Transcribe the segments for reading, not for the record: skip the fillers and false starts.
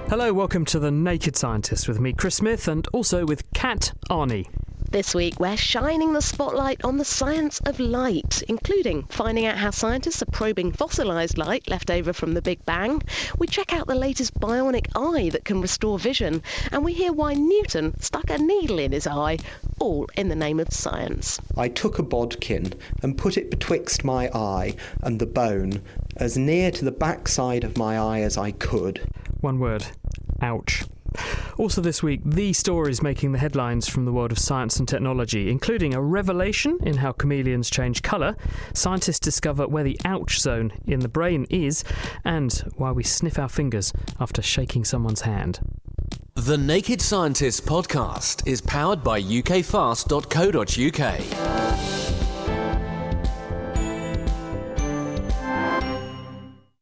Hello, welcome to The Naked Scientist with me, Chris Smith, and also with Kat Arney. This week, we're shining the spotlight on the science of light, including finding out how scientists are probing fossilised light left over from the Big Bang. We check out the latest bionic eye that can restore vision, and we hear why Newton stuck a needle in his eye, all in the name of science. I took a bodkin and put it betwixt my eye and the bone, as near to the backside of my eye as I could. One word. Ouch. Also this week, the stories making the headlines from the world of science and technology, including a revelation in how chameleons change colour, scientists discover where the ouch zone in the brain is, and why we sniff our fingers after shaking someone's hand. The Naked Scientist podcast is powered by ukfast.co.uk.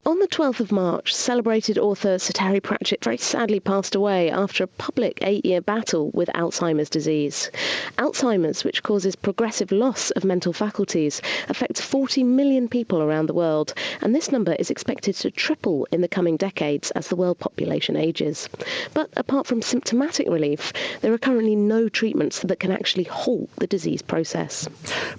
On the 12th of March, celebrated author Sir Terry Pratchett very sadly passed away after a public 8-year battle with Alzheimer's disease. Alzheimer's, which causes progressive loss of mental faculties, affects 40 million people around the world, and this number is expected to triple in the coming decades as the world population ages. But apart from symptomatic relief, there are currently no treatments that can actually halt the disease process.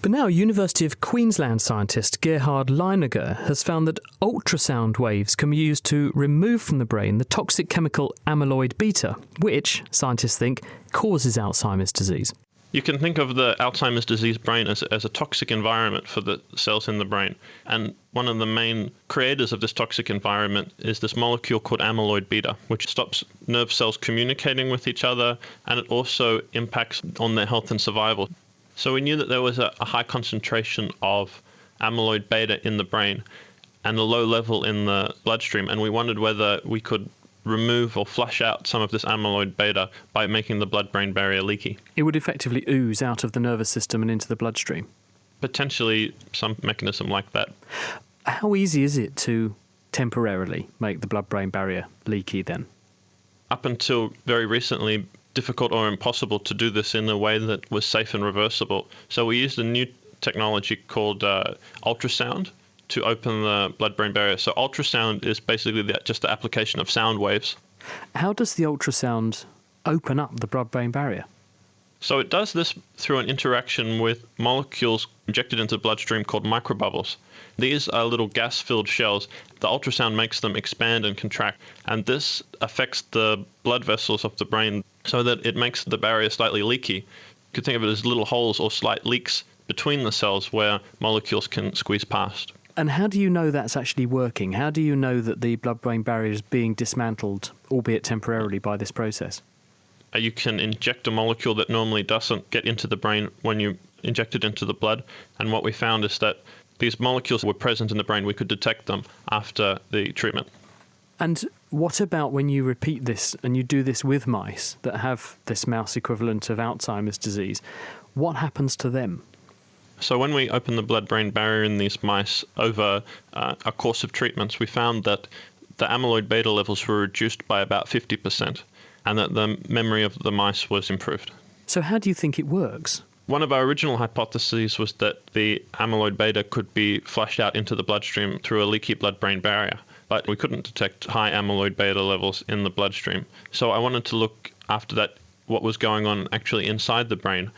But now, University of Queensland scientist Gerhard Leiniger has found that ultrasound waves can be used to remove from the brain the toxic chemical amyloid beta, which, scientists think, causes Alzheimer's disease. You can think of the Alzheimer's disease brain as a toxic environment for the cells in the brain. And one of the main creators of this toxic environment is this molecule called amyloid beta, which stops nerve cells communicating with each other, and it also impacts on their health and survival. So we knew that there was a high concentration of amyloid beta in the brain and a low level in the bloodstream, and we wondered whether we could remove or flush out some of this amyloid beta by making the blood-brain barrier leaky. It would effectively ooze out of the nervous system and into the bloodstream. Potentially some mechanism like that. How easy is it to temporarily make the blood-brain barrier leaky then? Up until very recently, difficult or impossible to do this in a way that was safe and reversible. So we used a new technology called ultrasound to open the blood-brain barrier. So ultrasound is basically just the application of sound waves. How does the ultrasound open up the blood-brain barrier? So it does this through an interaction with molecules injected into the bloodstream called microbubbles. These are little gas-filled shells. The ultrasound makes them expand and contract, and this affects the blood vessels of the brain so that it makes the barrier slightly leaky. You could think of it as little holes or slight leaks between the cells where molecules can squeeze past. And how do you know that's actually working? How do you know that the blood-brain barrier is being dismantled, albeit temporarily, by this process? You can inject a molecule that normally doesn't get into the brain when you inject it into the blood. And what we found is that these molecules were present in the brain. We could detect them after the treatment. And what about when you repeat this and you do this with mice that have this mouse equivalent of Alzheimer's disease? What happens to them? So when we opened the blood-brain barrier in these mice over a course of treatments, we found that the amyloid beta levels were reduced by about 50% and that the memory of the mice was improved. So how do you think it works? One of our original hypotheses was that the amyloid beta could be flushed out into the bloodstream through a leaky blood-brain barrier, but we couldn't detect high amyloid beta levels in the bloodstream. So I wanted to look after that what was going on actually inside the brain.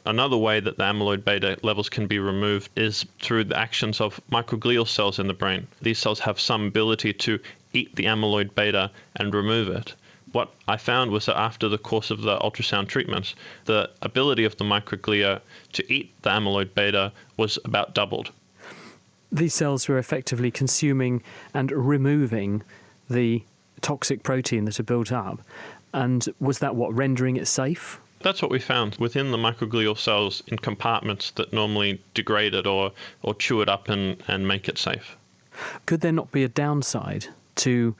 Another way that the amyloid beta levels can be removed is through the actions of microglial cells in the brain. These cells have some ability to eat the amyloid beta and remove it. What I found was that after the course of the ultrasound treatments, the ability of the microglia to eat the amyloid beta was about doubled. These cells were effectively consuming and removing the toxic protein that had built up. And was that what, rendering it safe? That's what we found within the microglial cells in compartments that normally degrade it or chew it up and make it safe. Could there not be a downside to,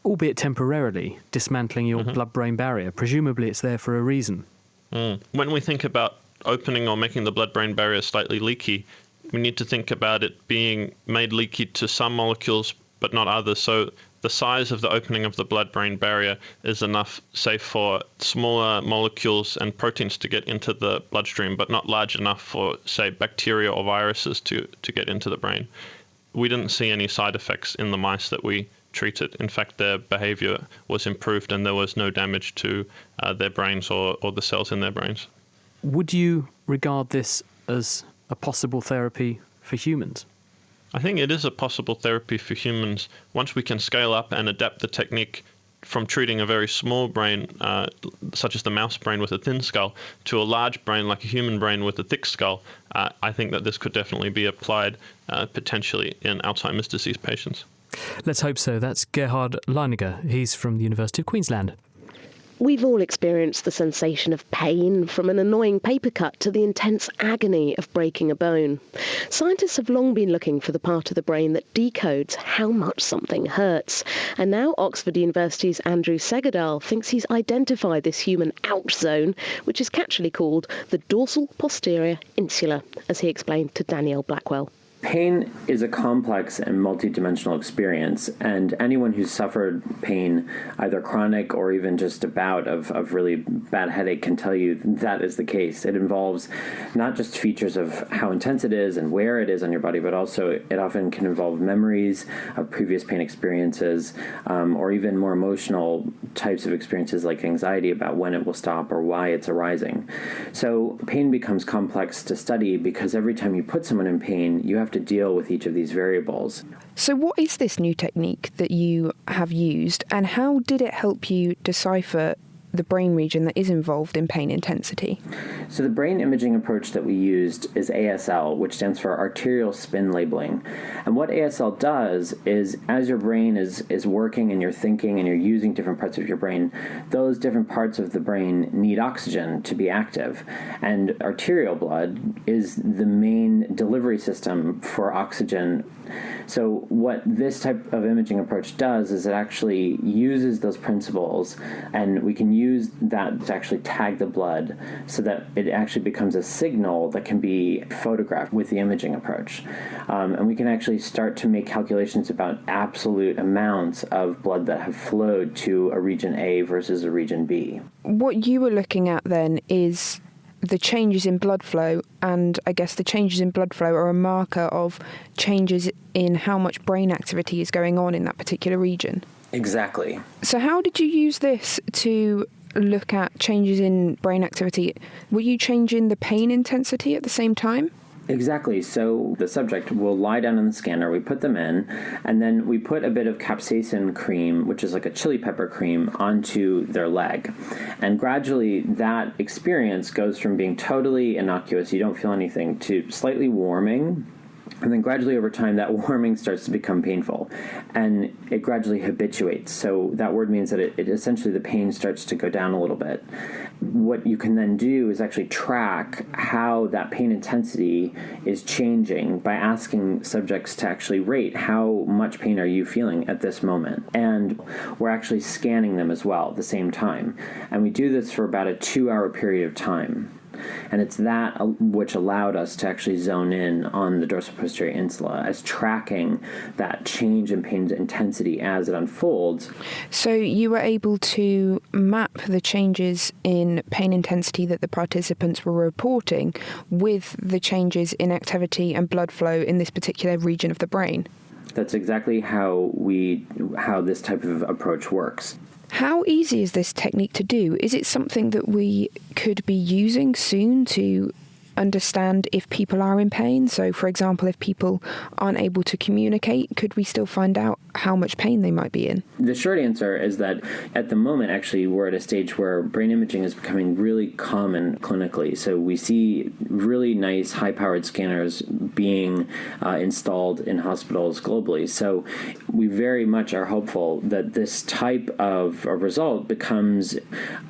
albeit temporarily, dismantling your blood-brain barrier? Presumably it's there for a reason. When we think about opening or making the blood-brain barrier slightly leaky, we need to think about it being made leaky to some molecules but not others. So the size of the opening of the blood-brain barrier is enough safe for smaller molecules and proteins to get into the bloodstream, but not large enough for, say, bacteria or viruses to get into the brain. We didn't see any side effects in the mice that we treated. In fact, their behavior was improved and there was no damage to their brains or the cells in their brains. Would you regard this as a possible therapy for humans? I think it is a possible therapy for humans once we can scale up and adapt the technique from treating a very small brain, such as the mouse brain with a thin skull, to a large brain like a human brain with a thick skull. I think that this could definitely be applied potentially in Alzheimer's disease patients. Let's hope so. That's Gerhard Leiniger. He's from the University of Queensland. We've all experienced the sensation of pain, from an annoying paper cut to the intense agony of breaking a bone. Scientists have long been looking for the part of the brain that decodes how much something hurts. And now Oxford University's Andrew Segerdahl thinks he's identified this human ouch zone, which is catchily called the dorsal posterior insula, as he explained to Danielle Blackwell. Pain is a complex and multidimensional experience, and anyone who's suffered pain, either chronic or even just a bout of really bad headache, can tell you that is the case. It involves not just features of how intense it is and where it is on your body, but also it often can involve memories of previous pain experiences, or even more emotional types of experiences like anxiety about when it will stop or why it's arising. So pain becomes complex to study because every time you put someone in pain, you have to deal with each of these variables. So what is this new technique that you have used, and how did it help you decipher the brain region that is involved in pain intensity? So the brain imaging approach that we used is ASL, which stands for arterial spin labeling. And what ASL does is, as your brain is working and you're thinking and you're using different parts of your brain, those different parts of the brain need oxygen to be active. And arterial blood is the main delivery system for oxygen. So what this type of imaging approach does is it actually uses those principles, and we can use that to actually tag the blood so that it actually becomes a signal that can be photographed with the imaging approach. And we can actually start to make calculations about absolute amounts of blood that have flowed to a region A versus a region B. What you were looking at then is the changes in blood flow, and I guess the changes in blood flow are a marker of changes in how much brain activity is going on in that particular region. Exactly. So how did you use this to look at changes in brain activity? Were you changing the pain intensity at the same time? Exactly. So the subject will lie down in the scanner, we put them in, and then we put a bit of capsaicin cream, which is like a chili pepper cream, onto their leg. And gradually that experience goes from being totally innocuous, you don't feel anything, to slightly warming. And then gradually over time, that warming starts to become painful, and it gradually habituates. So that word means that it essentially, the pain starts to go down a little bit. What you can then do is actually track how that pain intensity is changing by asking subjects to actually rate how much pain are you feeling at this moment. And we're actually scanning them as well at the same time. And we do this for about a 2-hour period of time. And it's that which allowed us to actually zone in on the dorsal posterior insula as tracking that change in pain intensity as it unfolds. So you were able to map the changes in pain intensity that the participants were reporting with the changes in activity and blood flow in this particular region of the brain. That's exactly how this type of approach works. How easy is this technique to do? Is it something that we could be using soon to understand if people are in pain? So, for example, if people aren't able to communicate, could we still find out how much pain they might be in? The short answer is that at the moment, actually, we're at a stage where brain imaging is becoming really common clinically. So we see really nice high-powered scanners being installed in hospitals globally. So we very much are hopeful that this type of a result becomes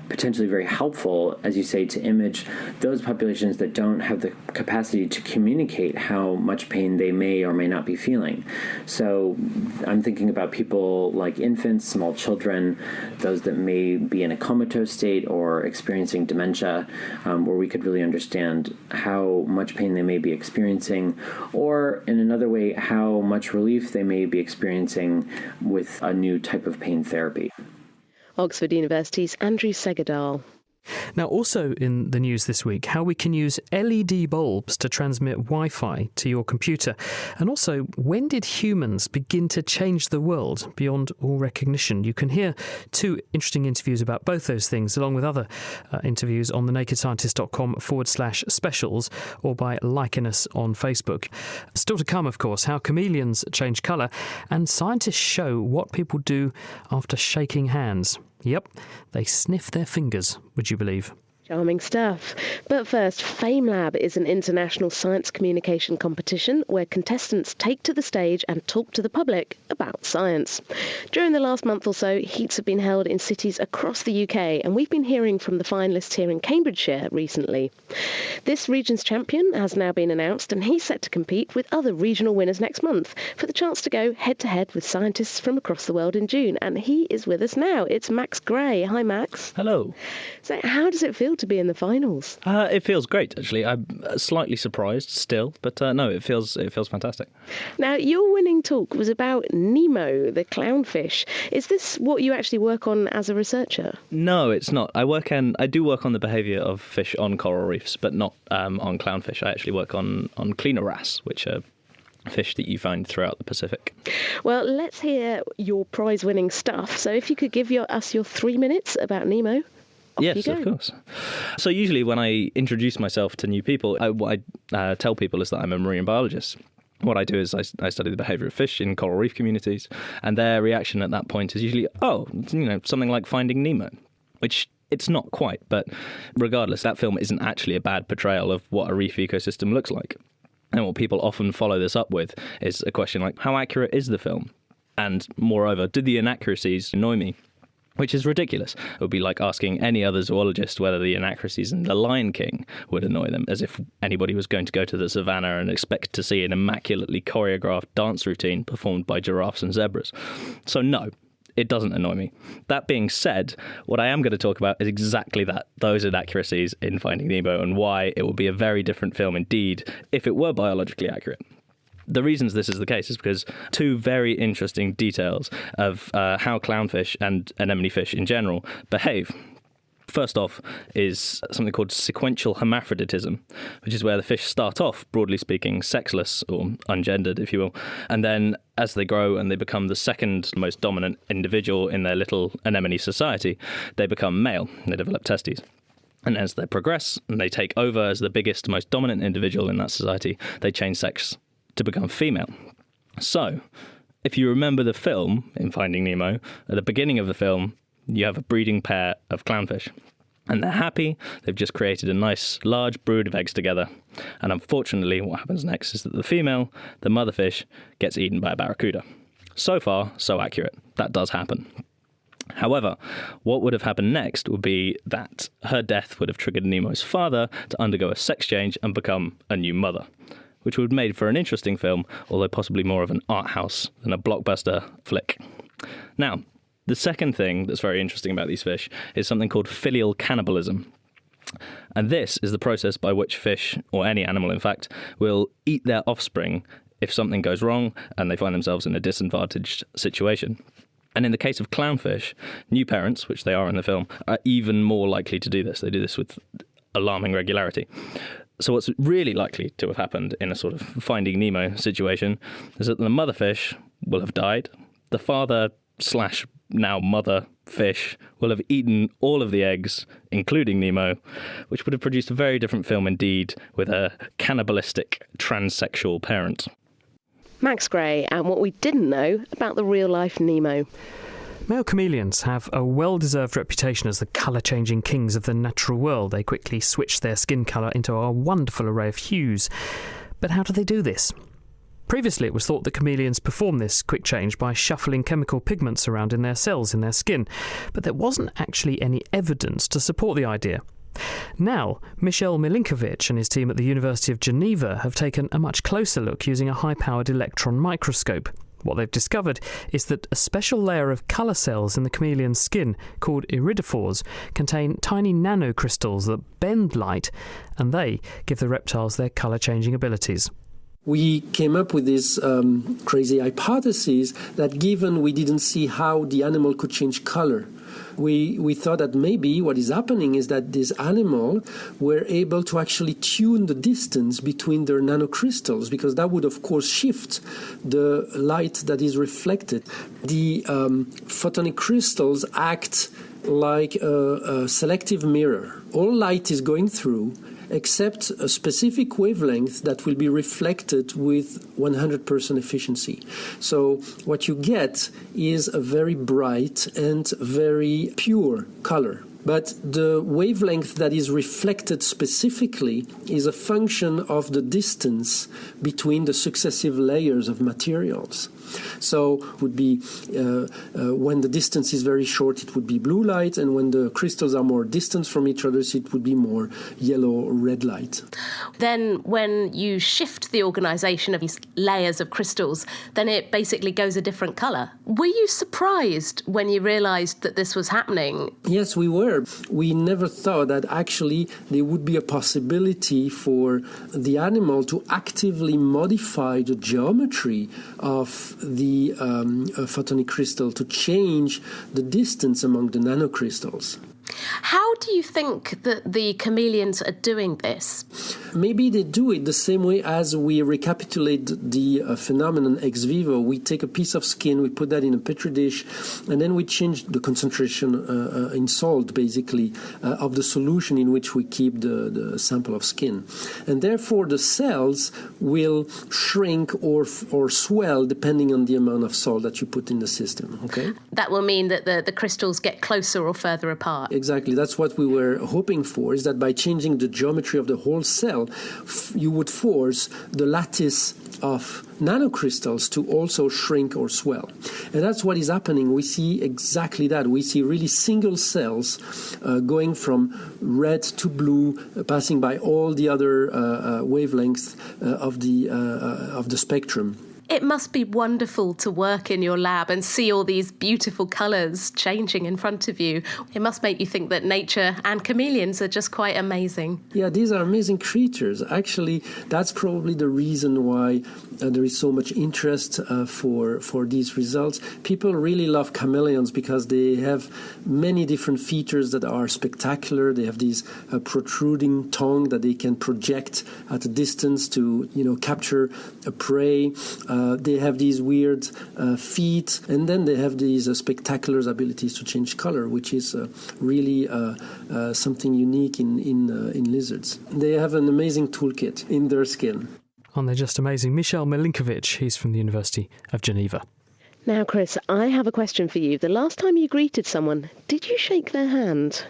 potentially very helpful, as you say, to image those populations that don't have the capacity to communicate how much pain they may or may not be feeling. So I'm thinking about people like infants, small children, those that may be in a comatose state or experiencing dementia, where we could really understand how much pain they may be experiencing, or in another way, how much relief they may be experiencing with a new type of pain therapy. Oxford University's Andrew Segerdahl. Now, also in the news this week, how we can use LED bulbs to transmit Wi-Fi to your computer. And also, when did humans begin to change the world beyond all recognition? You can hear 2 interesting interviews about both those things, along with other interviews on thenakedscientist.com/specials or by liking us on Facebook. Still to come, of course, how chameleons change colour, and scientists show what people do after shaking hands. Yep, they sniff their fingers, would you believe? Charming stuff. But first, FameLab is an international science communication competition where contestants take to the stage and talk to the public about science. During the last month or so, heats have been held in cities across the UK, and we've been hearing from the finalists here in Cambridgeshire recently. This region's champion has now been announced, and he's set to compete with other regional winners next month for the chance to go head-to-head with scientists from across the world in June. And he is with us now. It's Max Gray. Hi, Max. Hello. So how does it feel to be in the finals? It feels great, actually. I'm slightly surprised still, but no, it feels fantastic. Now, your winning talk was about Nemo, the clownfish. Is this what you actually work on as a researcher? No, it's not. I do work on the behaviour of fish on coral reefs, but not on clownfish. I actually work on cleaner wrasse, which are fish that you find throughout the Pacific. Well, let's hear your prize-winning stuff. So if you could give us your 3 minutes about Nemo. Yes, of course. So usually when I introduce myself to new people, what I tell people is that I'm a marine biologist. What I do is I study the behaviour of fish in coral reef communities, and their reaction at that point is usually, something like Finding Nemo, which it's not quite, but regardless, that film isn't actually a bad portrayal of what a reef ecosystem looks like. And what people often follow this up with is a question like, how accurate is the film? And moreover, did the inaccuracies annoy me? Which is ridiculous. It would be like asking any other zoologist whether the inaccuracies in The Lion King would annoy them, as if anybody was going to go to the savannah and expect to see an immaculately choreographed dance routine performed by giraffes and zebras. So no, it doesn't annoy me. That being said, what I am going to talk about is exactly that, those inaccuracies in Finding Nemo, and why it would be a very different film indeed if it were biologically accurate. The reasons this is the case is because 2 very interesting details of how clownfish and anemone fish in general behave. First off is something called sequential hermaphroditism, which is where the fish start off, broadly speaking, sexless or ungendered, if you will, and then as they grow and they become the second most dominant individual in their little anemone society, they become male, they develop testes. And as they progress and they take over as the biggest, most dominant individual in that society, they change sex to become female. So, if you remember the film in Finding Nemo, at the beginning of the film, you have a breeding pair of clownfish. And they're happy, they've just created a nice large brood of eggs together. And unfortunately, what happens next is that the female, the mother fish, gets eaten by a barracuda. So far, so accurate. That does happen. However, what would have happened next would be that her death would have triggered Nemo's father to undergo a sex change and become a new mother, which would have made for an interesting film, although possibly more of an art house than a blockbuster flick. Now, the second thing that's very interesting about these fish is something called filial cannibalism. And this is the process by which fish, or any animal in fact, will eat their offspring if something goes wrong and they find themselves in a disadvantaged situation. And in the case of clownfish, new parents, which they are in the film, are even more likely to do this. They do this with alarming regularity. So what's really likely to have happened in a sort of Finding Nemo situation is that the mother fish will have died. The father / now mother fish will have eaten all of the eggs, including Nemo, which would have produced a very different film indeed with a cannibalistic transsexual parent. Max Gray, and what we didn't know about the real-life Nemo. Male chameleons have a well-deserved reputation as the colour-changing kings of the natural world. They quickly switch their skin colour into a wonderful array of hues. But how do they do this? Previously, it was thought that chameleons perform this quick change by shuffling chemical pigments around in their cells in their skin, but there wasn't actually any evidence to support the idea. Now, Michel Milinkovic and his team at the University of Geneva have taken a much closer look using a high-powered electron microscope. What they've discovered is that a special layer of colour cells in the chameleon's skin, called iridophores, contain tiny nanocrystals that bend light, and they give the reptiles their colour-changing abilities. We came up with this crazy hypothesis that given we didn't see how the animal could change color, we thought that maybe what is happening is that this animal were able to actually tune the distance between their nanocrystals, because that would, of course, shift the light that is reflected. The photonic crystals act like a selective mirror. All light is going through except a specific wavelength that will be reflected with 100% efficiency. So what you get is a very bright and very pure color. But the wavelength that is reflected specifically is a function of the distance between the successive layers of materials. So would be when the distance is very short, it would be blue light, and when the crystals are more distant from each other, it would be more yellow or red light. Then when you shift the organisation of these layers of crystals, then it basically goes a different colour. Were you surprised when you realised that this was happening? Yes, we were. We never thought that actually there would be a possibility for the animal to actively modify the geometry of the photonic crystal to change the distance among the nanocrystals. How do you think that the chameleons are doing this? Maybe they do it the same way as we recapitulate the phenomenon ex vivo. We take a piece of skin, we put that in a petri dish, and then we change the concentration in salt, basically, of the solution in which we keep the sample of skin. And therefore, the cells will shrink or swell depending on the amount of salt that you put in the system. Okay? That will mean that the crystals get closer or further apart. Exactly. That's what we were hoping for, is that by changing the geometry of the whole cell, you would force the lattice of nanocrystals to also shrink or swell. And that's what is happening. We see exactly that. We see really single cells going from red to blue, passing by all the other wavelengths of the spectrum. It must be wonderful to work in your lab and see all these beautiful colours changing in front of you. It must make you think that nature and chameleons are just quite amazing. Yeah, these are amazing creatures. Actually, that's probably the reason why there is so much interest for these results. People really love chameleons because they have many different features that are spectacular. They have these protruding tongue that they can project at a distance to, capture a prey. They have these weird feet, and then they have these spectacular abilities to change color, which is really something unique in lizards. They have an amazing toolkit in their skin. Aren't they just amazing? Michel Milinkovic, he's from the University of Geneva. Now, Chris, I have a question for you. The last time you greeted someone, did you shake their hand?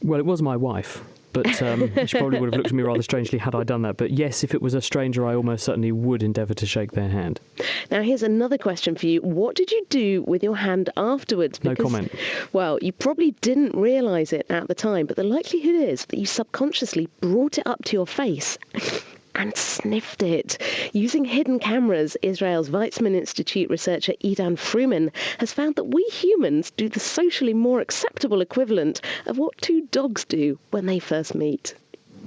Well, it was my wife. But she probably would have looked at me rather strangely had I done that. But yes, if it was a stranger, I almost certainly would endeavour to shake their hand. Now, here's another question for you. What did you do with your hand afterwards? No comment. Well, you probably didn't realise it at the time, but the likelihood is that you subconsciously brought it up to your face and sniffed it. Using hidden cameras, Israel's Weizmann Institute researcher Idan Fruman has found that we humans do the socially more acceptable equivalent of what two dogs do when they first meet.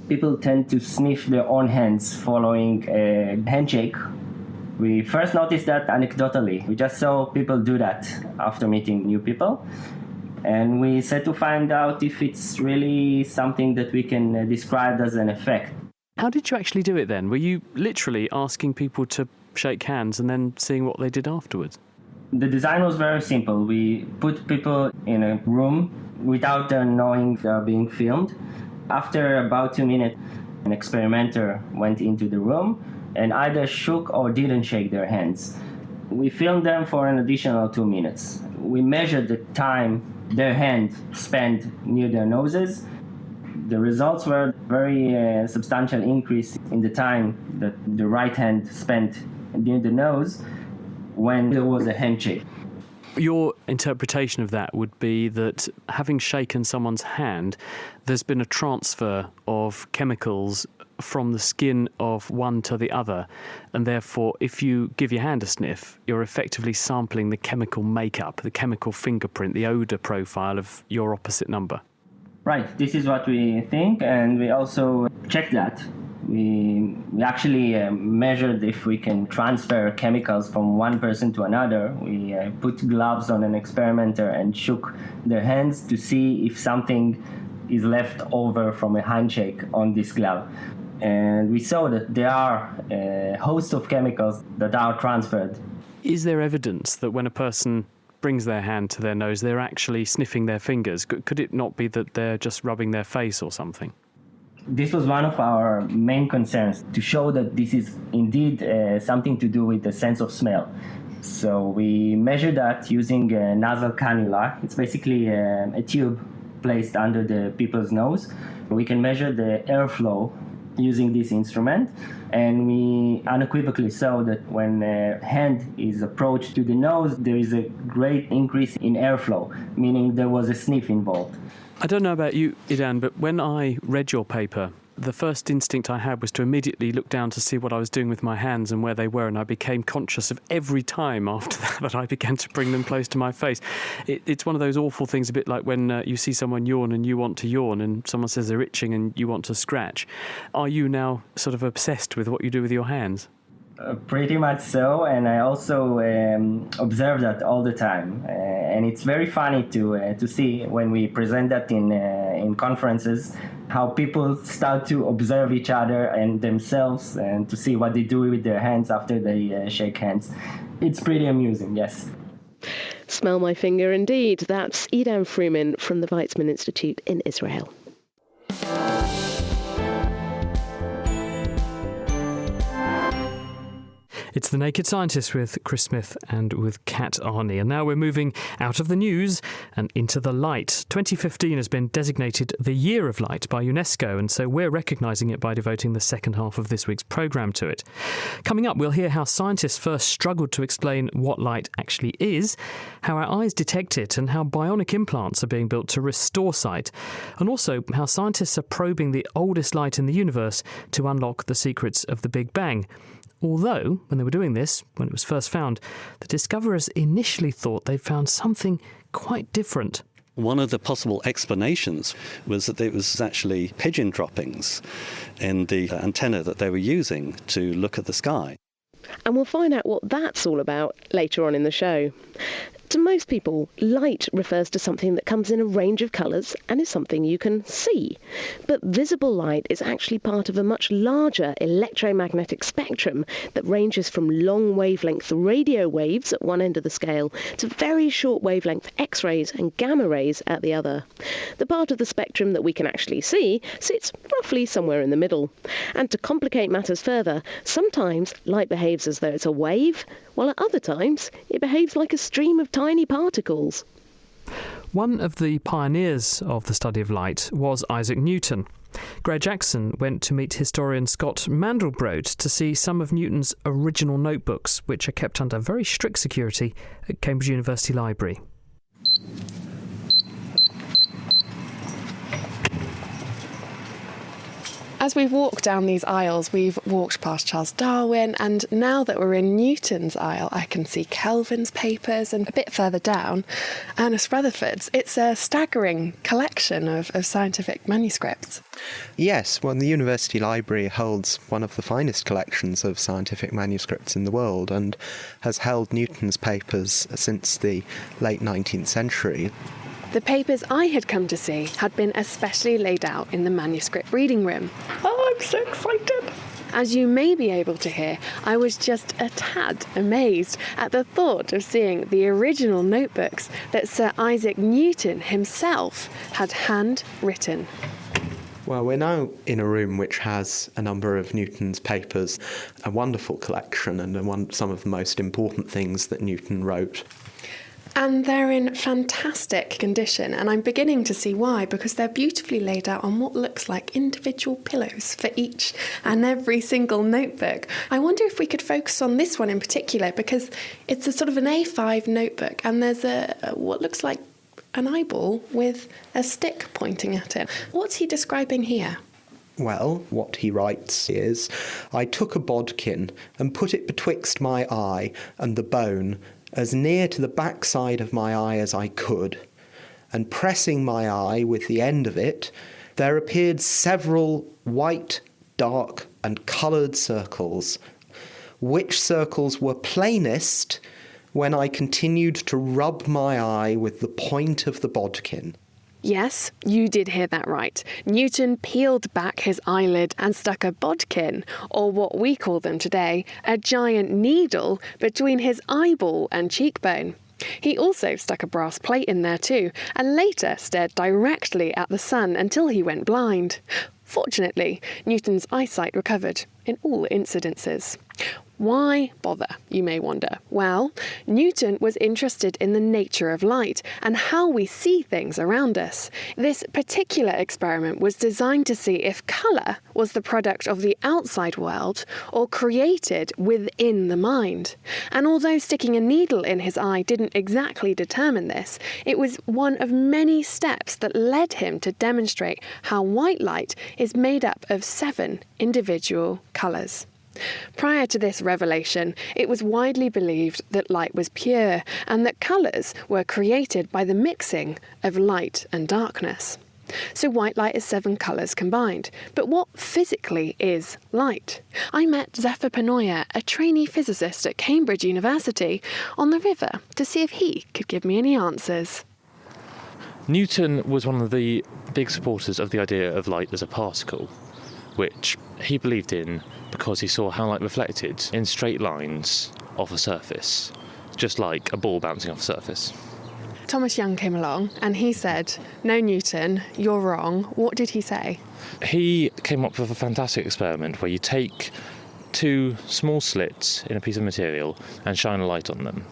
People tend to sniff their own hands following a handshake. We first noticed that anecdotally. We just saw people do that after meeting new people. And we set to find out if it's really something that we can describe as an effect. How did you actually do it then? Were you literally asking people to shake hands and then seeing what they did afterwards? The design was very simple. We put people in a room without them knowing they are being filmed. After about 2 minutes, an experimenter went into the room and either shook or didn't shake their hands. We filmed them for an additional 2 minutes. We measured the time their hand spent near their noses. The results were a very substantial increase in the time that the right hand spent near the nose when there was a handshake. Your interpretation of that would be that having shaken someone's hand, there's been a transfer of chemicals from the skin of one to the other, and therefore if you give your hand a sniff, you're effectively sampling the chemical makeup, the chemical fingerprint, the odour profile of your opposite number. Right, this is what we think, and we also checked that We actually measured if we can transfer chemicals from one person to another. We put gloves on an experimenter and shook their hands to see if something is left over from a handshake on this glove. And we saw that there are a host of chemicals that are transferred. Is there evidence that when a person brings their hand to their nose, they're actually sniffing their fingers? Could it not be that they're just rubbing their face or something? This was one of our main concerns, to show that this is indeed something to do with the sense of smell. So we measured that using a nasal cannula. It's basically a tube placed under the people's nose. We can measure the airflow using this instrument, and we unequivocally saw that when a hand is approached to the nose, there is a great increase in airflow, meaning there was a sniff involved. I don't know about you, Idan, but when I read your paper, the first instinct I had was to immediately look down to see what I was doing with my hands and where they were, and I became conscious of every time after that I began to bring them close to my face. It's one of those awful things, a bit like when you see someone yawn and you want to yawn, and someone says they're itching and you want to scratch. Are you now sort of obsessed with what you do with your hands? Pretty much so, and I also observe that all the time, and it's very funny to see when we present that in conferences, how people start to observe each other and themselves, and to see what they do with their hands after they shake hands. It's pretty amusing, yes. Smell my finger indeed. That's Idan Frumin from the Weizmann Institute in Israel. It's The Naked Scientist with Chris Smith and with Kat Arney. And now we're moving out of the news and into the light. 2015 has been designated the Year of Light by UNESCO, and so we're recognising it by devoting the second half of this week's programme to it. Coming up, we'll hear how scientists first struggled to explain what light actually is, how our eyes detect it, and how bionic implants are being built to restore sight, and also how scientists are probing the oldest light in the universe to unlock the secrets of the Big Bang. Although, when they were doing this, when it was first found, the discoverers initially thought they'd found something quite different. One of the possible explanations was that it was actually pigeon droppings in the antenna that they were using to look at the sky. And we'll find out what that's all about later on in the show. To most people, light refers to something that comes in a range of colours and is something you can see. But visible light is actually part of a much larger electromagnetic spectrum that ranges from long wavelength radio waves at one end of the scale to very short wavelength X-rays and gamma rays at the other. The part of the spectrum that we can actually see sits roughly somewhere in the middle. And to complicate matters further, sometimes light behaves as though it's a wave, while at other times it behaves like a stream of tiny particles. One of the pioneers of the study of light was Isaac Newton. Greg Jackson went to meet historian Scott Mandelbrot to see some of Newton's original notebooks, which are kept under very strict security at Cambridge University Library. As we've walked down these aisles, we've walked past Charles Darwin, and now that we're in Newton's aisle, I can see Kelvin's papers, and a bit further down, Ernest Rutherford's. It's a staggering collection of scientific manuscripts. Yes, well, the University Library holds one of the finest collections of scientific manuscripts in the world and has held Newton's papers since the late 19th century. The papers I had come to see had been especially laid out in the manuscript reading room. Oh, I'm so excited! As you may be able to hear, I was just a tad amazed at the thought of seeing the original notebooks that Sir Isaac Newton himself had handwritten. Well, we're now in a room which has a number of Newton's papers, a wonderful collection and some of the most important things that Newton wrote. And they're in fantastic condition, and I'm beginning to see why, because they're beautifully laid out on what looks like individual pillows for each and every single notebook. I wonder if we could focus on this one in particular, because it's a sort of an A5 notebook, and there's what looks like an eyeball with a stick pointing at it. What's he describing here? Well, what he writes is, I took a bodkin and put it betwixt my eye and the bone, as near to the backside of my eye as I could, and pressing my eye with the end of it, there appeared several white, dark and coloured circles. Which circles were plainest when I continued to rub my eye with the point of the bodkin? Yes, you did hear that right. Newton peeled back his eyelid and stuck a bodkin, or what we call them today, a giant needle, between his eyeball and cheekbone. He also stuck a brass plate in there too, and later stared directly at the sun until he went blind. Fortunately, Newton's eyesight recovered in all incidences. Why bother, you may wonder? Well, Newton was interested in the nature of light and how we see things around us. This particular experiment was designed to see if colour was the product of the outside world or created within the mind. And although sticking a needle in his eye didn't exactly determine this, it was one of many steps that led him to demonstrate how white light is made up of 7 individual colours. Prior to this revelation, it was widely believed that light was pure and that colours were created by the mixing of light and darkness. So white light is 7 colours combined. But what physically is light? I met Zephyr Panoia, a trainee physicist at Cambridge University, on the river to see if he could give me any answers. Newton was one of the big supporters of the idea of light as a particle, which he believed in because he saw how light reflected in straight lines off a surface, just like a ball bouncing off a surface. Thomas Young came along and he said, "No, Newton, you're wrong." What did he say? He came up with a fantastic experiment where you take 2 small slits in a piece of material and shine a light on them.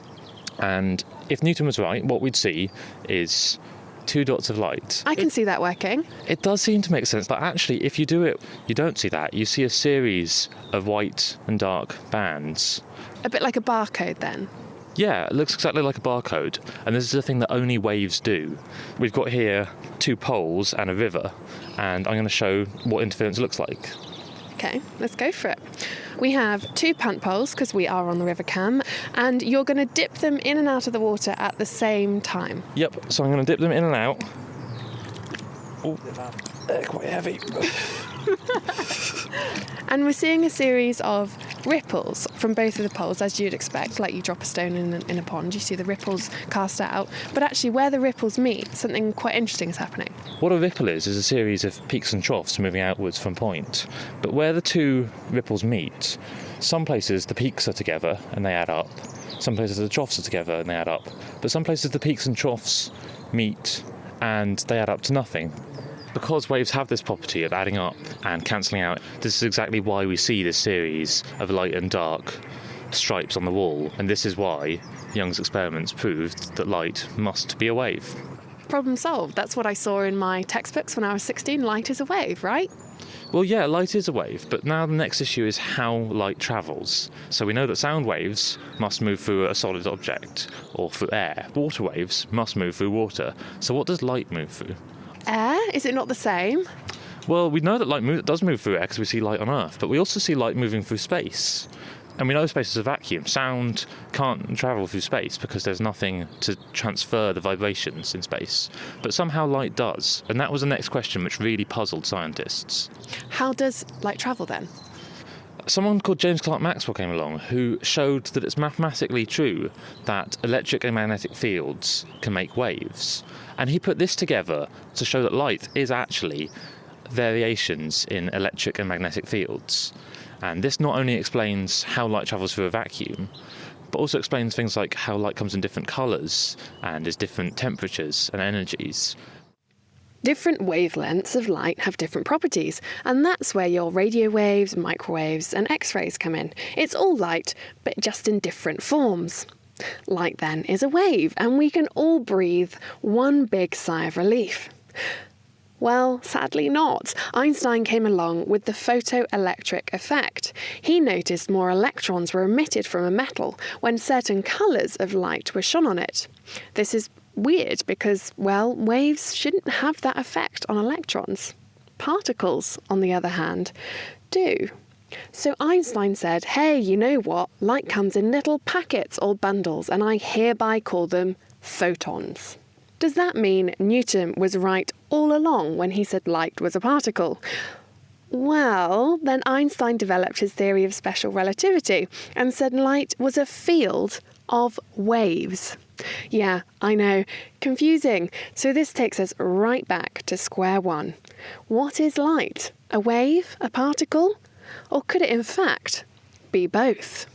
And if Newton was right, what we'd see is 2 dots of light. I can see that working. It does seem to make sense, but actually, if you do it, you don't see that. You see a series of white and dark bands. A bit like a barcode then. Yeah, it looks exactly like a barcode, and this is a thing that only waves do. We've got here 2 poles and a river, and I'm going to show what interference looks like. Okay, let's go for it. We have 2 punt poles, because we are on the River Cam, and you're going to dip them in and out of the water at the same time. Yep, so I'm going to dip them in and out. Oh, they're quite heavy. And we're seeing a series of ripples from both of the poles, as you'd expect, like you drop a stone in a pond, you see the ripples cast out. But actually, where the ripples meet, something quite interesting is happening. What a ripple is a series of peaks and troughs moving outwards from point. But where the 2 ripples meet, some places the peaks are together and they add up. Some places the troughs are together and they add up. But some places the peaks and troughs meet and they add up to nothing. Because waves have this property of adding up and cancelling out, this is exactly why we see this series of light and dark stripes on the wall, and this is why Young's experiments proved that light must be a wave. Problem solved. That's what I saw in my textbooks when I was 16. Light is a wave, right? Well, yeah, light is a wave, but now the next issue is how light travels. So we know that sound waves must move through a solid object, or through air. Water waves must move through water. So what does light move through? Air? Is it not the same? Well, we know that light does move through air because we see light on Earth, but we also see light moving through space. And we know space is a vacuum. Sound can't travel through space because there's nothing to transfer the vibrations in space. But somehow light does. And that was the next question which really puzzled scientists. How does light travel then? Someone called James Clerk Maxwell came along who showed that it's mathematically true that electric and magnetic fields can make waves. And he put this together to show that light is actually variations in electric and magnetic fields. And this not only explains how light travels through a vacuum, but also explains things like how light comes in different colours and is different temperatures and energies. Different wavelengths of light have different properties, and that's where your radio waves, microwaves and X-rays come in. It's all light, but just in different forms. Light then is a wave, and we can all breathe one big sigh of relief. Well, sadly not. Einstein came along with the photoelectric effect. He noticed more electrons were emitted from a metal when certain colours of light were shone on it. This is weird because, well, waves shouldn't have that effect on electrons. Particles, on the other hand, do. So Einstein said, hey, you know what? Light comes in little packets or bundles, and I hereby call them photons. Does that mean Newton was right all along when he said light was a particle? Well, then Einstein developed his theory of special relativity and said light was a field of waves. Yeah, I know, confusing. So this takes us right back to square one. What is light? A wave? A particle? Or could it in fact be both?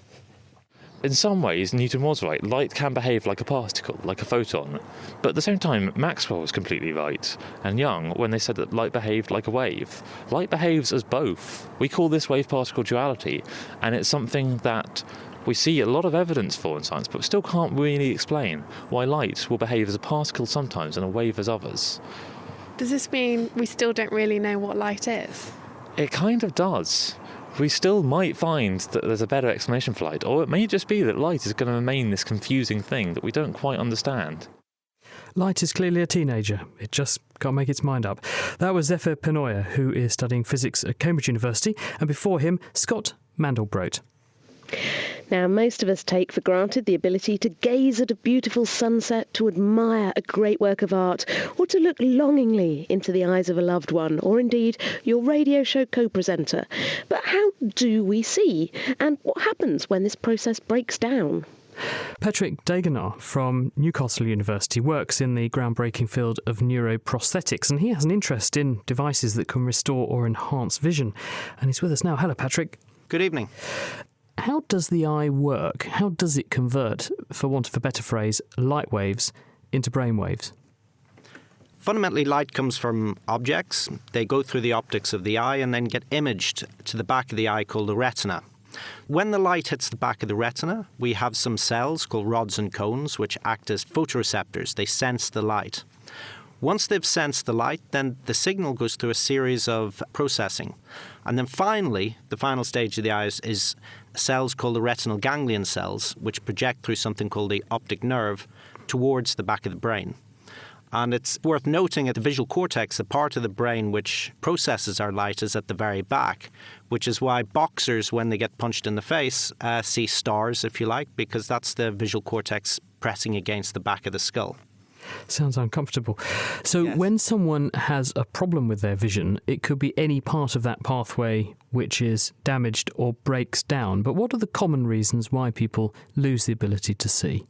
In some ways, Newton was right. Light can behave like a particle, like a photon. But at the same time, Maxwell was completely right, and Young, when they said that light behaved like a wave. Light behaves as both. We call this wave-particle duality, and it's something that we see a lot of evidence for in science, but we still can't really explain why light will behave as a particle sometimes and a wave as others. Does this mean we still don't really know what light is? It kind of does. We still might find that there's a better explanation for light, or it may just be that light is going to remain this confusing thing that we don't quite understand. Light is clearly a teenager. It just can't make its mind up. That was Zephyr Penoyer, who is studying physics at Cambridge University, and before him, Scott Mandelbrot. Now, most of us take for granted the ability to gaze at a beautiful sunset, to admire a great work of art, or to look longingly into the eyes of a loved one, or indeed your radio show co-presenter. But how do we see? And what happens when this process breaks down? Patrick Dagenard from Newcastle University works in the groundbreaking field of neuroprosthetics, and he has an interest in devices that can restore or enhance vision. And he's with us now. Hello, Patrick. Good evening. How does the eye work? How does it convert, for want of a better phrase, light waves into brain waves? Fundamentally, light comes from objects. They go through the optics of the eye and then get imaged to the back of the eye called the retina. When the light hits the back of the retina, we have some cells called rods and cones which act as photoreceptors. They sense the light. Once they've sensed the light, then the signal goes through a series of processing. And then finally, the final stage of the eye is cells called the retinal ganglion cells, which project through something called the optic nerve towards the back of the brain. And it's worth noting that the visual cortex, the part of the brain which processes our light, is at the very back, which is why boxers, when they get punched in the face, see stars, if you like, because that's the visual cortex pressing against the back of the skull. Sounds uncomfortable. So when someone has a problem with their vision, it could be any part of that pathway which is damaged or breaks down. But what are the common reasons why people lose the ability to see?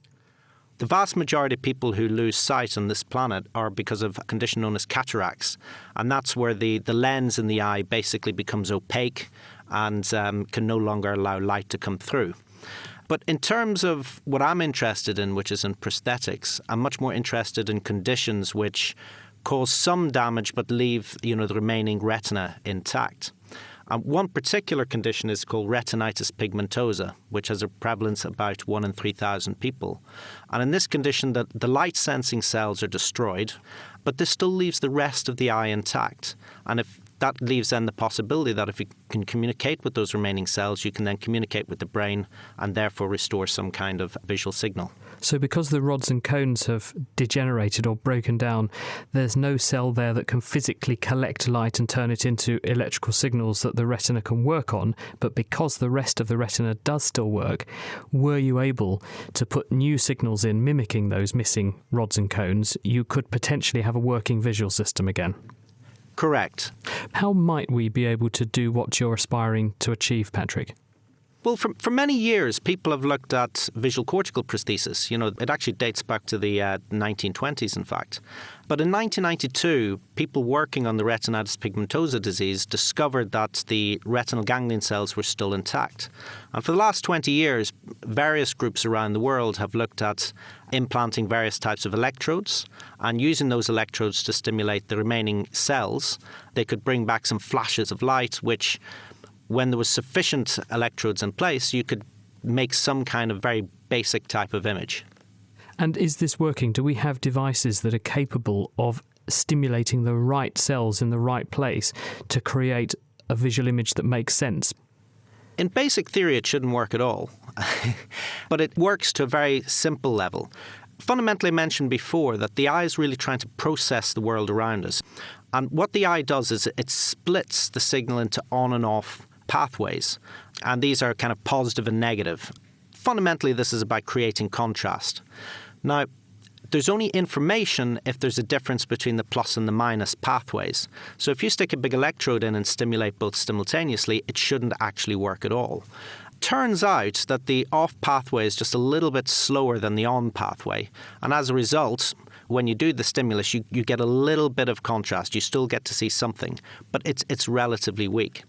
The vast majority of people who lose sight on this planet are because of a condition known as cataracts. And that's where the lens in the eye basically becomes opaque and can no longer allow light to come through. But in terms of what I'm interested in, which is in prosthetics, I'm much more interested in conditions which cause some damage but leave, the remaining retina intact. One particular condition is called retinitis pigmentosa, which has a prevalence of about 1 in 3,000 people. And in this condition, the light-sensing cells are destroyed, but this still leaves the rest of the eye intact. And if that leaves then the possibility that if you can communicate with those remaining cells, you can then communicate with the brain and therefore restore some kind of visual signal. So because the rods and cones have degenerated or broken down, there's no cell there that can physically collect light and turn it into electrical signals that the retina can work on. But because the rest of the retina does still work, were you able to put new signals in mimicking those missing rods and cones, you could potentially have a working visual system again. Correct. How might we be able to do what you're aspiring to achieve, Patrick? Well, for many years, people have looked at visual cortical prosthesis. It actually dates back to the 1920s, in fact. But in 1992, people working on the retinitis pigmentosa disease discovered that the retinal ganglion cells were still intact. And for the last 20 years, various groups around the world have looked at implanting various types of electrodes and using those electrodes to stimulate the remaining cells. They could bring back some flashes of light, which, when there was sufficient electrodes in place, you could make some kind of very basic type of image. And is this working? Do we have devices that are capable of stimulating the right cells in the right place to create a visual image that makes sense? In basic theory, it shouldn't work at all. But it works to a very simple level. Fundamentally, I mentioned before that the eye is really trying to process the world around us. And what the eye does is it splits the signal into on and off pathways. And these are kind of positive and negative. Fundamentally, this is about creating contrast. Now, There's only information if there's a difference between the plus and the minus pathways. So if you stick a big electrode in and stimulate both simultaneously, it shouldn't actually work at all. Turns out that the off pathway is just a little bit slower than the on pathway. And as a result, when you do the stimulus, you get a little bit of contrast. You still get to see something, but it's relatively weak.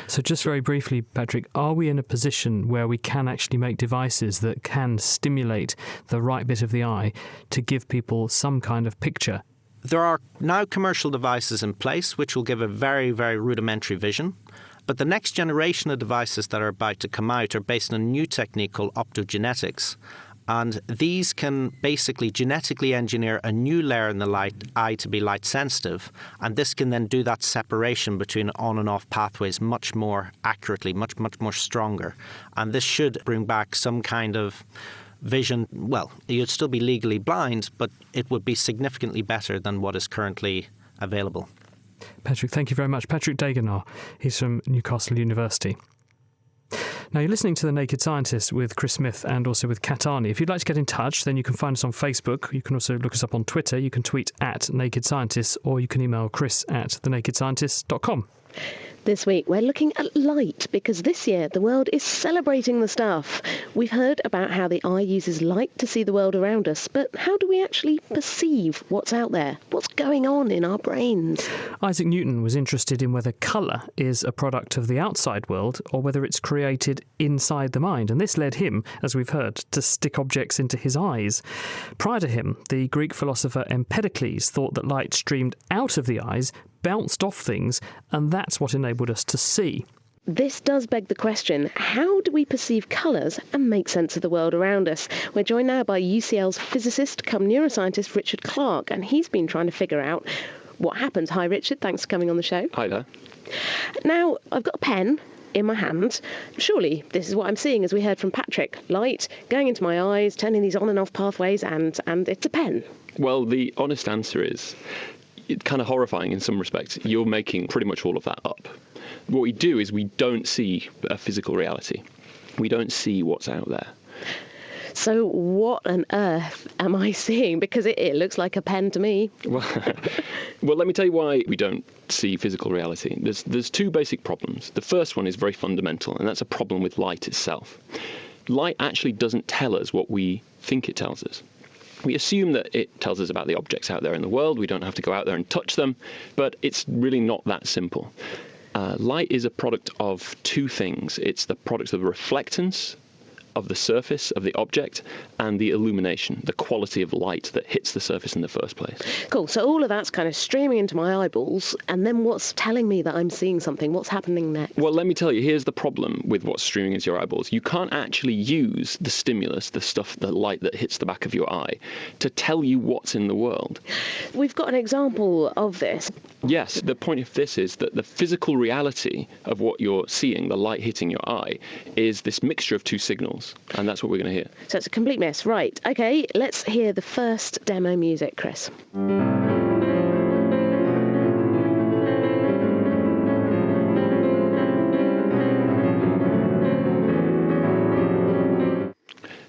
So just very briefly, Patrick, are we in a position where we can actually make devices that can stimulate the right bit of the eye to give people some kind of picture? There are now commercial devices in place which will give a very, very rudimentary vision. But the next generation of devices that are about to come out are based on a new technique called optogenetics. And these can basically genetically engineer a new layer in the eye to be light sensitive. And this can then do that separation between on and off pathways much more accurately, much more stronger. And this should bring back some kind of vision. Well, you'd still be legally blind, but it would be significantly better than what is currently available. Patrick, thank you very much. Patrick Dagenhar, he's from Newcastle University. Now, you're listening to The Naked Scientist with Chris Smith and also with Kat Arney. If you'd like to get in touch, then you can find us on Facebook. You can also look us up on Twitter. You can tweet at Naked Scientist, or you can email chris@thenakedscientist.com. This week, we're looking at light because this year the world is celebrating the stuff. We've heard about how the eye uses light to see the world around us, but how do we actually perceive what's out there? What's going on in our brains? Isaac Newton was interested in whether colour is a product of the outside world or whether it's created inside the mind, and this led him, as we've heard, to stick objects into his eyes. Prior to him, the Greek philosopher Empedocles thought that light streamed out of the eyes, bounced off things, and that's what enabled us to see. This does beg the question, how do we perceive colours and make sense of the world around us? We're joined now by UCL's physicist cum neuroscientist Richard Clark, and he's been trying to figure out what happens. Hi Richard, thanks for coming on the show. Hi there. Now, I've got a pen in my hand. Surely this is what I'm seeing, as we heard from Patrick. Light going into my eyes, turning these on and off pathways, and it's a pen. Well, the honest answer is it's kind of horrifying in some respects. You're making pretty much all of that up. What we do is we don't see a physical reality. We don't see what's out there. So what on earth am I seeing? Because it looks like a pen to me. Well, let me tell you why we don't see physical reality. There's two basic problems. The first one is very fundamental, and that's a problem with light itself. Light actually doesn't tell us what we think it tells us. We assume that it tells us about the objects out there in the world. We don't have to go out there and touch them, but it's really not that simple. Light is a product of two things. It's the product of the reflectance of the surface of the object and the illumination, the quality of light that hits the surface in the first place. Cool. So all of that's kind of streaming into my eyeballs, and then what's telling me that I'm seeing something? What's happening next? Well, let me tell you, here's the problem with what's streaming into your eyeballs. You can't actually use the stimulus, the light that hits the back of your eye, to tell you what's in the world. We've got an example of this. Yes, the point of this is that the physical reality of what you're seeing, the light hitting your eye, is this mixture of two signals, and that's what we're going to hear. So it's a complete mess. Right, OK, let's hear the first demo music, Chris.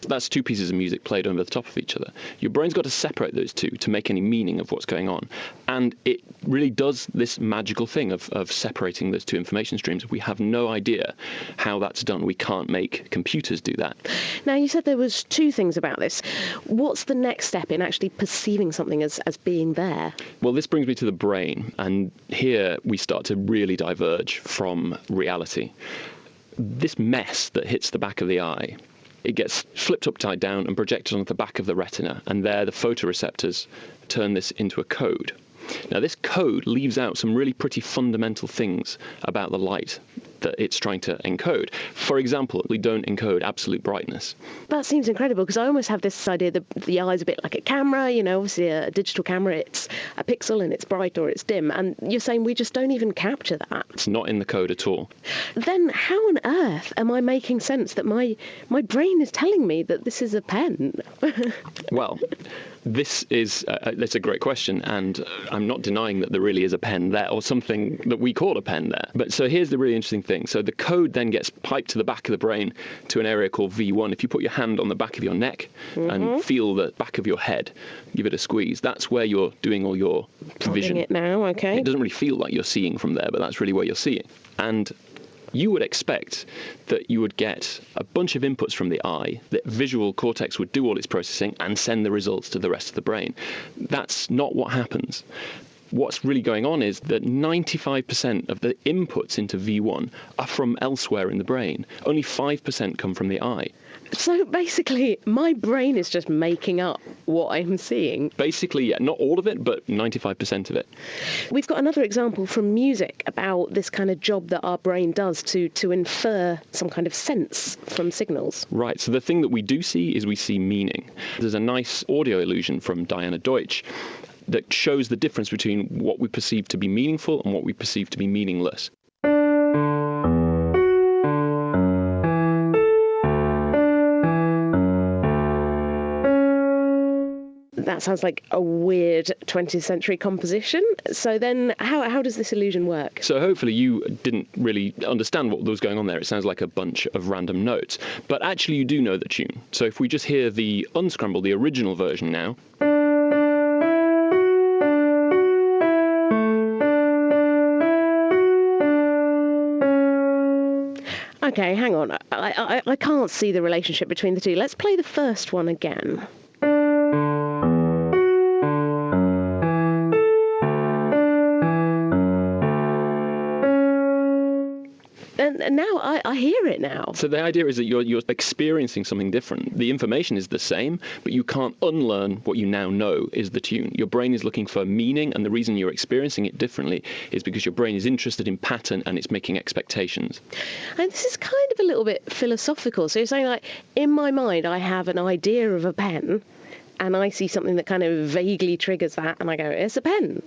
That's two pieces of music played over the top of each other. Your brain's got to separate those two to make any meaning of what's going on. And it really does this magical thing of separating those two information streams. We have no idea how that's done. We can't make computers do that. Now, you said there was two things about this. What's the next step in actually perceiving something as being there? Well, this brings me to the brain. And here we start to really diverge from reality. This mess that hits the back of the eye, it gets flipped upside down and projected onto the back of the retina, and there the photoreceptors turn this into a code. Now, this code leaves out some really pretty fundamental things about the light that it's trying to encode. For example, we don't encode absolute brightness. That seems incredible, because I almost have this idea that the eye's a bit like a camera. You know, obviously a digital camera, it's a pixel and it's bright or it's dim. And you're saying we just don't even capture that. It's not in the code at all. Then how on earth am I making sense that my brain is telling me that this is a pen? Well, This is that's a great question, and I'm not denying that there really is a pen there, or something that we call a pen there. But so here's the really interesting thing. So the code then gets piped to the back of the brain to an area called V1. If you put your hand on the back of your neck and feel the back of your head, give it a squeeze, that's where you're doing all your vision. It now, okay. It doesn't really feel like you're seeing from there, but that's really where you're seeing. And you would expect that you would get a bunch of inputs from the eye, that visual cortex would do all its processing and send the results to the rest of the brain. That's not what happens. What's really going on is that 95% of the inputs into V1 are from elsewhere in the brain. Only 5% come from the eye. So basically, my brain is just making up what I'm seeing. Basically, yeah, not all of it, but 95% of it. We've got another example from music about this kind of job that our brain does to infer some kind of sense from signals. Right, so the thing that we do see is we see meaning. There's a nice audio illusion from Diana Deutsch that shows the difference between what we perceive to be meaningful and what we perceive to be meaningless. That sounds like a weird 20th century composition. So then how does this illusion work? So hopefully you didn't really understand what was going on there. It sounds like a bunch of random notes. But actually you do know the tune. So if we just hear the unscramble, the original version now. Okay, hang on. I can't see the relationship between the two. Let's play the first one again. And now I hear it now. So the idea is that you're experiencing something different. The information is the same, but you can't unlearn what you now know is the tune. Your brain is looking for meaning, and the reason you're experiencing it differently is because your brain is interested in pattern and it's making expectations. And this is kind of a little bit philosophical. So you're saying, like, in my mind, I have an idea of a pen, and I see something that kind of vaguely triggers that, and I go, it's a pen.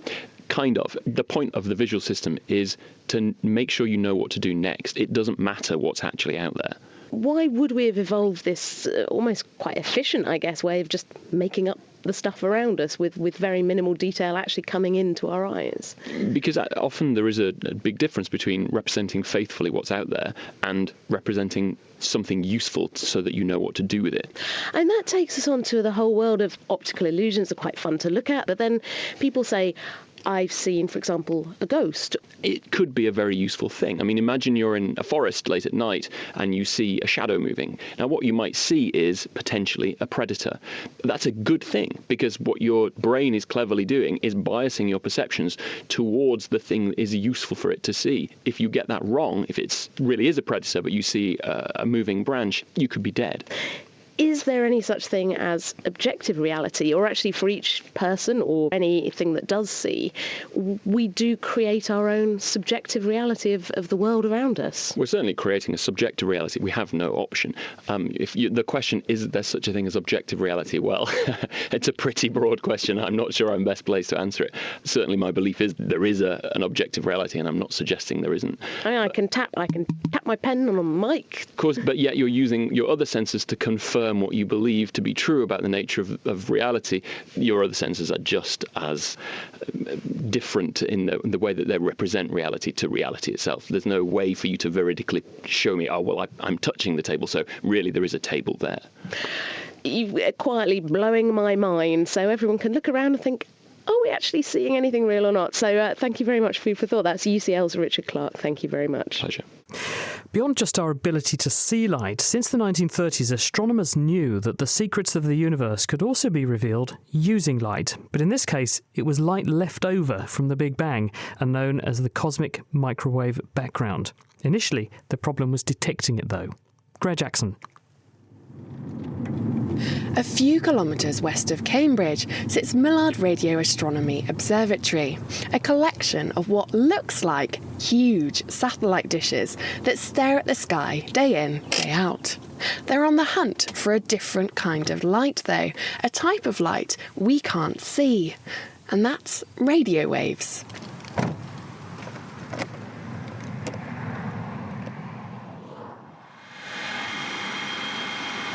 Kind of. The point of the visual system is to make sure you know what to do next. It doesn't matter what's actually out there. Why would we have evolved this almost quite efficient, I guess, way of just making up the stuff around us with very minimal detail actually coming into our eyes? Because often there is a big difference between representing faithfully what's out there and representing something useful so that you know what to do with it. And that takes us on to the whole world of optical illusions. Are quite fun to look at, but then people say, I've seen, for example, a ghost. It could be a very useful thing. I mean, imagine you're in a forest late at night and you see a shadow moving. Now, what you might see is potentially a predator. That's a good thing, because what your brain is cleverly doing is biasing your perceptions towards the thing that is useful for it to see. If you get that wrong, if it really is a predator, but you see a moving branch, you could be dead. Is there any such thing as objective reality, or actually for each person or anything that does see, we do create our own subjective reality of the world around us? We're certainly creating a subjective reality. We have no option. The question, is there such a thing as objective reality? Well, it's a pretty broad question. I'm not sure I'm best placed to answer it. Certainly my belief is there is an objective reality, and I'm not suggesting there isn't. I can tap my pen on a mic. Of course, but yet you're using your other senses to confirm what you believe to be true about the nature of reality. Your other senses are just as different in the way that they represent reality to reality itself. There's no way for you to veridically show me, I'm touching the table, so really there is a table there. You're quietly blowing my mind, so everyone can look around and think, are we actually seeing anything real or not? So thank you very much for food for thought. That's UCL's Richard Clark. Thank you very much. Pleasure. Beyond just our ability to see light, since the 1930s, astronomers knew that the secrets of the universe could also be revealed using light. But in this case, it was light left over from the Big Bang and known as the cosmic microwave background. Initially, the problem was detecting it, though. Greer Jackson. A few kilometres west of Cambridge sits Millard Radio Astronomy Observatory, a collection of what looks like huge satellite dishes that stare at the sky day in, day out. They're on the hunt for a different kind of light, though, a type of light we can't see, and that's radio waves.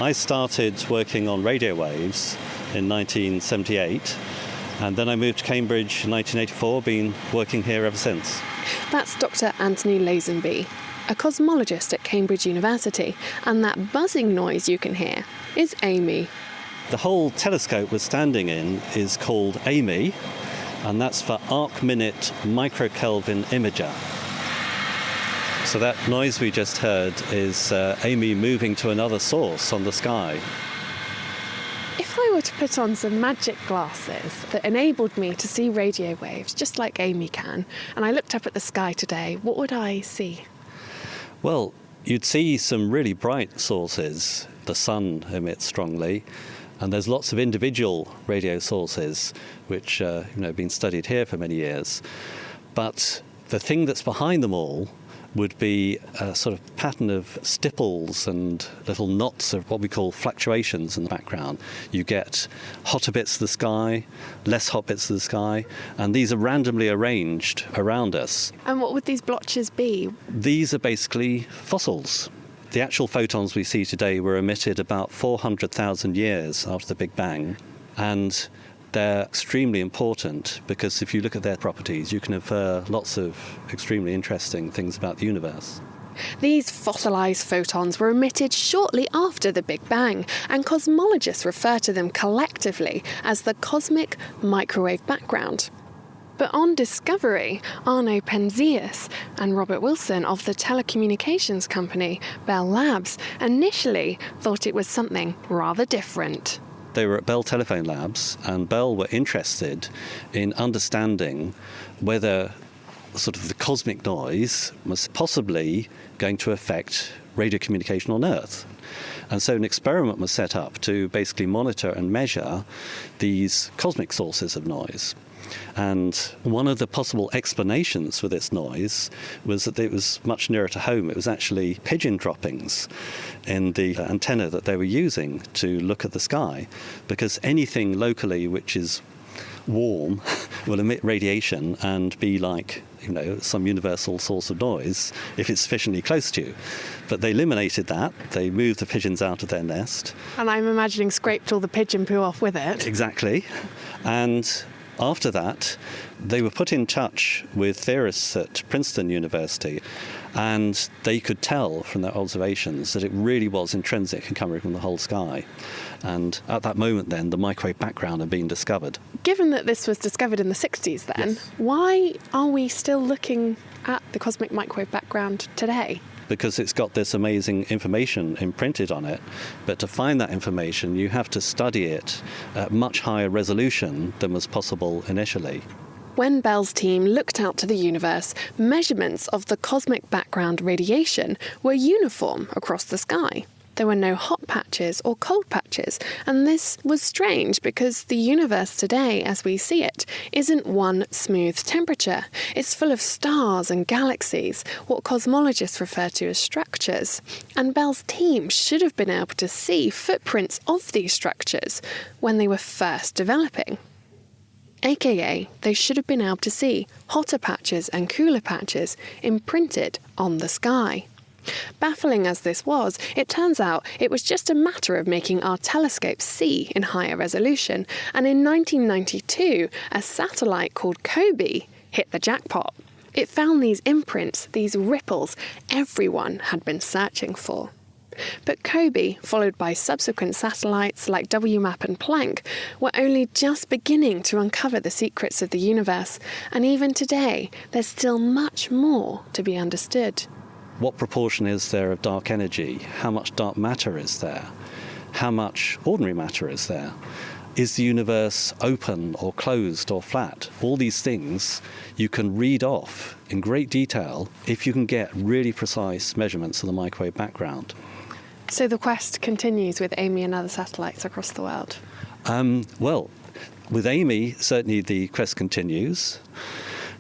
I started working on radio waves in 1978, and then I moved to Cambridge in 1984, been working here ever since. That's Dr. Anthony Lazenby, a cosmologist at Cambridge University, and that buzzing noise you can hear is AMY. The whole telescope we're standing in is called AMY, and that's for Arc-Minute Microkelvin Imager. So that noise we just heard is AMY moving to another source on the sky. If I were to put on some magic glasses that enabled me to see radio waves just like AMY can, and I looked up at the sky today, what would I see? Well, you'd see some really bright sources. The sun emits strongly, and there's lots of individual radio sources which have been studied here for many years. But the thing that's behind them all would be a sort of pattern of stipples and little knots of what we call fluctuations in the background. You get hotter bits of the sky, less hot bits of the sky, and these are randomly arranged around us. And what would these blotches be? These are basically fossils. The actual photons we see today were emitted about 400,000 years after the Big Bang, and they're extremely important because if you look at their properties, you can infer lots of extremely interesting things about the universe. These fossilised photons were emitted shortly after the Big Bang, and cosmologists refer to them collectively as the cosmic microwave background. But on discovery, Arno Penzias and Robert Wilson of the telecommunications company Bell Labs initially thought it was something rather different. They were at Bell Telephone Labs, and Bell were interested in understanding whether sort of the cosmic noise was possibly going to affect radio communication on Earth. And so an experiment was set up to basically monitor and measure these cosmic sources of noise. And one of the possible explanations for this noise was that it was much nearer to home. It was actually pigeon droppings in the antenna that they were using to look at the sky, because anything locally which is warm will emit radiation and be like, some universal source of noise if it's sufficiently close to you. But they eliminated that. They moved the pigeons out of their nest. And I'm imagining scraped all the pigeon poo off with it. Exactly. And after that, they were put in touch with theorists at Princeton University, and they could tell from their observations that it really was intrinsic and coming from the whole sky. And at that moment then, the microwave background had been discovered. Given that this was discovered in the 60s then, yes, why are we still looking at the cosmic microwave background today? Because it's got this amazing information imprinted on it. But to find that information, you have to study it at much higher resolution than was possible initially. When Bell's team looked out to the universe, measurements of the cosmic background radiation were uniform across the sky. There were no hot patches or cold patches, and this was strange because the universe today, as we see it, isn't one smooth temperature. It's full of stars and galaxies, what cosmologists refer to as structures. And Bell's team should have been able to see footprints of these structures when they were first developing. AKA, they should have been able to see hotter patches and cooler patches imprinted on the sky. Baffling as this was, it turns out it was just a matter of making our telescopes see in higher resolution, and in 1992, a satellite called COBE hit the jackpot. It found these imprints, these ripples, everyone had been searching for. But COBE, followed by subsequent satellites like WMAP and Planck, were only just beginning to uncover the secrets of the universe, and even today, there's still much more to be understood. What proportion is there of dark energy? How much dark matter is there? How much ordinary matter is there? Is the universe open or closed or flat? All these things you can read off in great detail if you can get really precise measurements of the microwave background. So the quest continues with AMY and other satellites across the world? Well, with AMY, certainly the quest continues.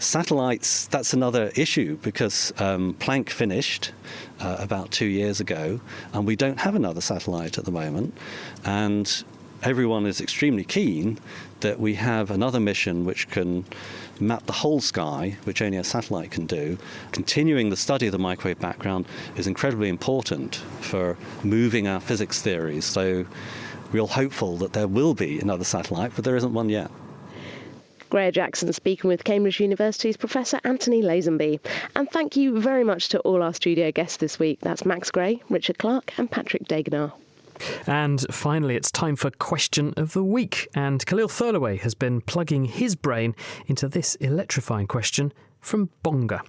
Satellites, that's another issue because Planck finished about 2 years ago, and we don't have another satellite at the moment. And everyone is extremely keen that we have another mission which can map the whole sky, which only a satellite can do. Continuing the study of the microwave background is incredibly important for moving our physics theories. So We're all hopeful that there will be another satellite, but there isn't one yet. Greer Jackson speaking with Cambridge University's Professor Anthony Lazenby. And thank you very much to all our studio guests this week. That's Max Gray, Richard Clark and Patrick Degenar. And finally, it's time for Question of the Week. And Khalil Thurlaway has been plugging his brain into this electrifying question from Bonga.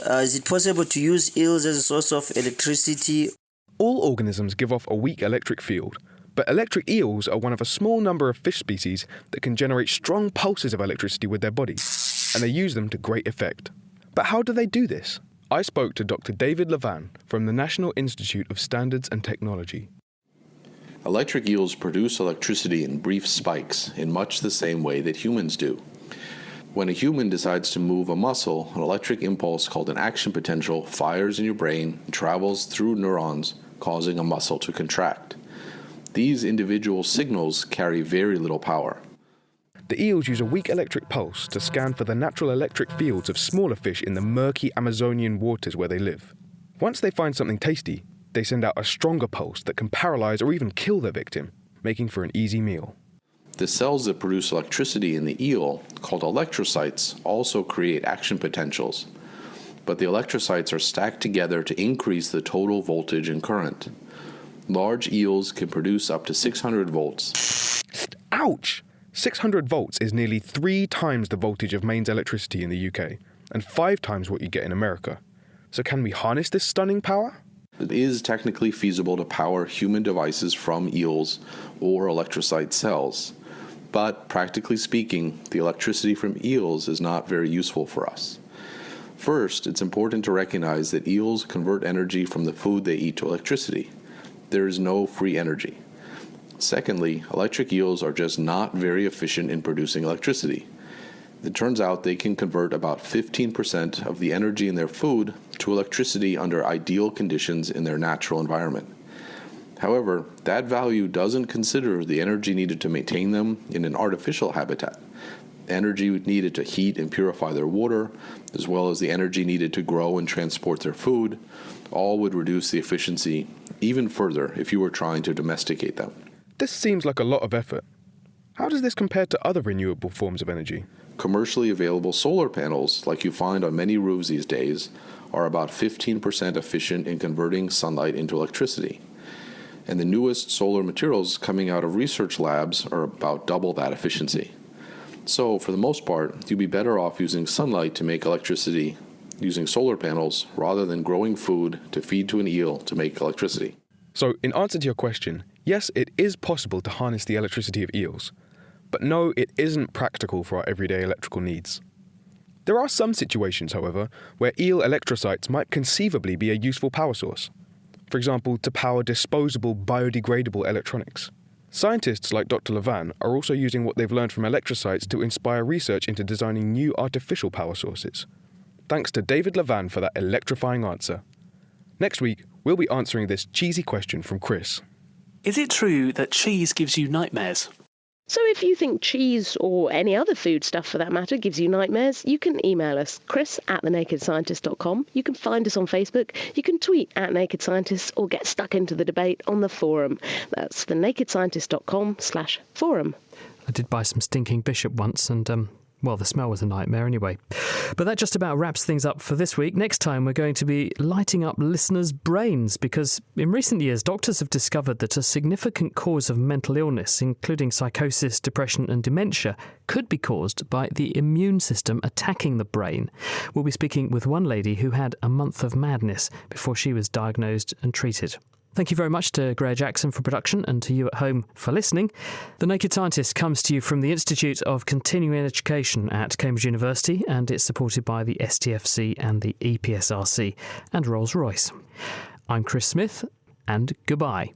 Is it possible to use eels as a source of electricity? All organisms give off a weak electric field, but electric eels are one of a small number of fish species that can generate strong pulses of electricity with their bodies, and they use them to great effect. But how do they do this? I spoke to Dr. David Levan from the National Institute of Standards and Technology. Electric eels produce electricity in brief spikes in much the same way that humans do. When a human decides to move a muscle, an electric impulse called an action potential fires in your brain and travels through neurons, causing a muscle to contract. These individual signals carry very little power. The eels use a weak electric pulse to scan for the natural electric fields of smaller fish in the murky Amazonian waters where they live. Once they find something tasty, they send out a stronger pulse that can paralyze or even kill their victim, making for an easy meal. The cells that produce electricity in the eel, called electrocytes, also create action potentials. But the electrocytes are stacked together to increase the total voltage and current. Large eels can produce up to 600 volts. Ouch! 600 volts is nearly 3 times the voltage of mains electricity in the UK, and 5 times what you get in America. So can we harness this stunning power? It is technically feasible to power human devices from eels or electrocyte cells. But practically speaking, the electricity from eels is not very useful for us. First, it's important to recognize that eels convert energy from the food they eat to electricity. There is no free energy. Secondly, electric eels are just not very efficient in producing electricity. It turns out they can convert about 15% of the energy in their food to electricity under ideal conditions in their natural environment. However, that value doesn't consider the energy needed to maintain them in an artificial habitat, energy needed to heat and purify their water, as well as the energy needed to grow and transport their food. All would reduce the efficiency even further if you were trying to domesticate them. This seems like a lot of effort. How does this compare to other renewable forms of energy? Commercially available solar panels, like you find on many roofs these days, are about 15% efficient in converting sunlight into electricity. And the newest solar materials coming out of research labs are about double that efficiency. So, for the most part, you'd be better off using sunlight to make electricity using solar panels rather than growing food to feed to an eel to make electricity. So, in answer to your question, yes, it is possible to harness the electricity of eels. But no, it isn't practical for our everyday electrical needs. There are some situations, however, where eel electrocytes might conceivably be a useful power source. For example, to power disposable biodegradable electronics. Scientists like Dr. Levan are also using what they've learned from electrocytes to inspire research into designing new artificial power sources. Thanks to David Levan for that electrifying answer. Next week, we'll be answering this cheesy question from Chris. Is it true that cheese gives you nightmares? So if you think cheese, or any other food stuff for that matter, gives you nightmares, you can email us, chris@thenakedscientist.com. You can find us on Facebook. You can tweet @nakedscientists or get stuck into the debate on the forum. That's thenakedscientist.com/forum. I did buy some stinking bishop once and, well, the smell was a nightmare anyway. But that just about wraps things up for this week. Next time, we're going to be lighting up listeners' brains because in recent years, doctors have discovered that a significant cause of mental illness, including psychosis, depression and dementia, could be caused by the immune system attacking the brain. We'll be speaking with one lady who had a month of madness before she was diagnosed and treated. Thank you very much to Greer Jackson for production and to you at home for listening. The Naked Scientist comes to you from the Institute of Continuing Education at Cambridge University, and it's supported by the STFC and the EPSRC and Rolls-Royce. I'm Chris Smith, and goodbye.